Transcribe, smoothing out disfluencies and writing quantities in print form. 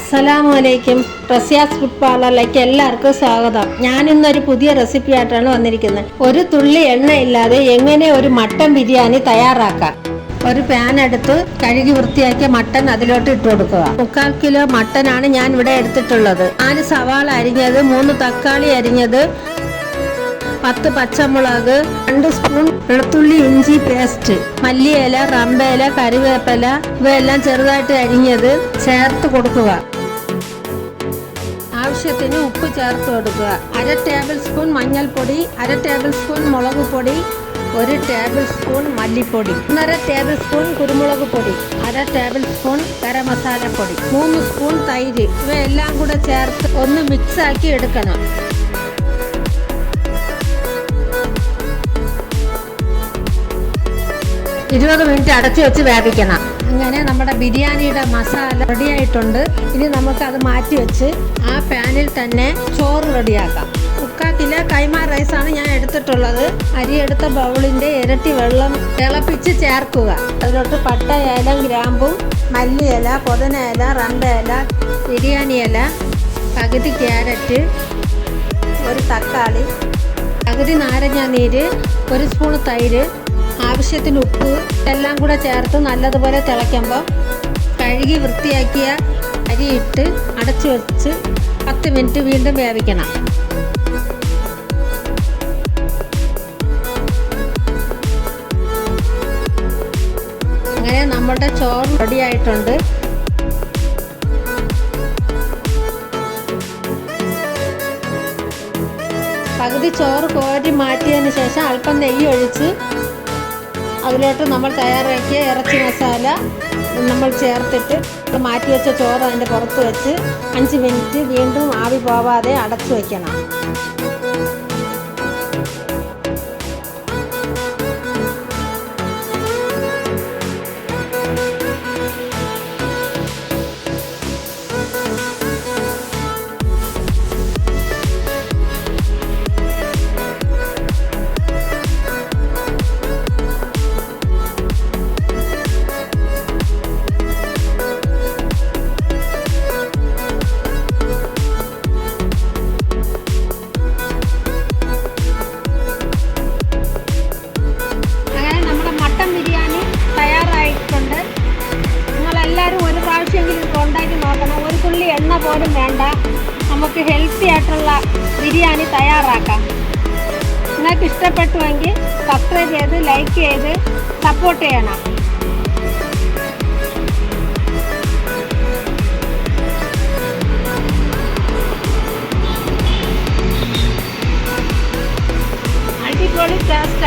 അസ്സലാമലൈക്കും. റസിയാസ് ഫുഡ് പാർലറിലേക്ക് എല്ലാവർക്കും സ്വാഗതം. ഞാൻ ഇന്നൊരു പുതിയ റെസിപ്പി ആയിട്ടാണ് വന്നിരിക്കുന്നത്. ഒരു തുള്ളി എണ്ണയില്ലാതെ എങ്ങനെ ഒരു മട്ടൻ ബിരിയാണി തയ്യാറാക്കാം. ഒരു പാൻ എടുത്ത് കഴുകി വൃത്തിയാക്കിയ മട്ടൻ അതിലോട്ട് ഇട്ട് കൊടുക്കുക. 3/4 കിലോ മട്ടനാണ് ഞാൻ ഇവിടെ എടുത്തിട്ടുള്ളത്. 4 സവാള അരിഞ്ഞത്, 3 തക്കാളി അരിഞ്ഞത്, 10 പച്ചമുളക്, 2 സ്പൂൺ വെളുത്തുള്ളി ഇഞ്ചി പേസ്റ്റ്, മല്ലിയില, റമ്പയില, കറിവേപ്പില ഇവയെല്ലാം ചെറുതായിട്ട് അരിഞ്ഞത് ചേർത്ത് കൊടുക്കുക. ആവശ്യത്തിന് ഉപ്പ് ചേർത്ത് കൊടുക്കുക. 1/2 ടേബിൾ സ്പൂൺ മഞ്ഞൾപ്പൊടി, 1/2 ടേബിൾ സ്പൂൺ മുളക് പൊടി, 1 ടേബിൾ സ്പൂൺ മല്ലിപ്പൊടി, 1/2 ടേബിൾ സ്പൂൺ കുരുമുളക് പൊടി, 1/2 ടേബിൾ സ്പൂൺ ഗരം മസാലപ്പൊടി, 3 സ്പൂൺ തൈര് ഇവയെല്ലാം കൂടെ ചേർത്ത് ഒന്ന് മിക്സ് ആക്കി എടുക്കണം. മിനിറ്റ് അടച്ചു വെച്ച് വേവിക്കണം. അങ്ങനെ നമ്മുടെ ബിരിയാണിയുടെ മസാല റെഡി ആയിട്ടുണ്ട്. ഇനി നമുക്കത് മാറ്റി വെച്ച് ആ പാനിൽ തന്നെ ചോറ് റെഡിയാക്കാം. 3/4 കിലോ കൈമ റൈസാണ് ഞാൻ എടുത്തിട്ടുള്ളത്. അരിയെടുത്ത ബൗളിൻ്റെ ഇരട്ടി വെള്ളം തിളപ്പിച്ച് ചേർക്കുക. അതിലോട്ട് പട്ട, ഏലം, ഗ്രാമ്പും, മല്ലിയില, പുതിനയില, റമ്പയില, ബിരിയാണി ഇല, പകുതി ക്യാരറ്റ്, 1 തക്കാളി, പകുതി നാരങ്ങ നീര്, 1 സ്പൂൺ തൈര്, ആവശ്യത്തിന് ഉപ്പ് എല്ലാം കൂടെ ചേർത്ത് നല്ലതുപോലെ തിളയ്ക്കുമ്പോൾ കഴുകി വൃത്തിയാക്കിയ അരിയിട്ട് അടച്ചു വെച്ച് 10 മിനിറ്റ് വീണ്ടും വേവിക്കണം. അങ്ങനെ നമ്മുടെ ചോറ് റെഡി ആയിട്ടുണ്ട്. പകുതി ചോറ് കോരി മാറ്റിയതിന് ശേഷം അല്പം നെയ്യ് ഒഴിച്ച് അതിലോട്ട് നമ്മൾ തയ്യാറാക്കിയ ഇറച്ചി മസാല നമ്മൾ ചേർത്തിട്ട് മാറ്റി വെച്ച ചോറ് അതിൻ്റെ പുറത്ത് വെച്ച് 5 മിനിറ്റ് വീണ്ടും ആവി പോവാതെ അടച്ചു വയ്ക്കണം. ഉണ്ടാക്കി നോക്കണം. ഒരു തുള്ളി എണ്ണ പോലും വേണ്ട. നമുക്ക് ഹെൽത്തി ആയിട്ടുള്ള ബിരിയാണി തയ്യാറാക്കാം. നിങ്ങൾക്ക് ഇഷ്ടപ്പെട്ടുവെങ്കിൽ സബ്സ്ക്രൈബ് ചെയ്ത് ലൈക്ക് ചെയ്ത് സപ്പോർട്ട് ചെയ്യണം. അടിപൊളി ടേസ്റ്റ്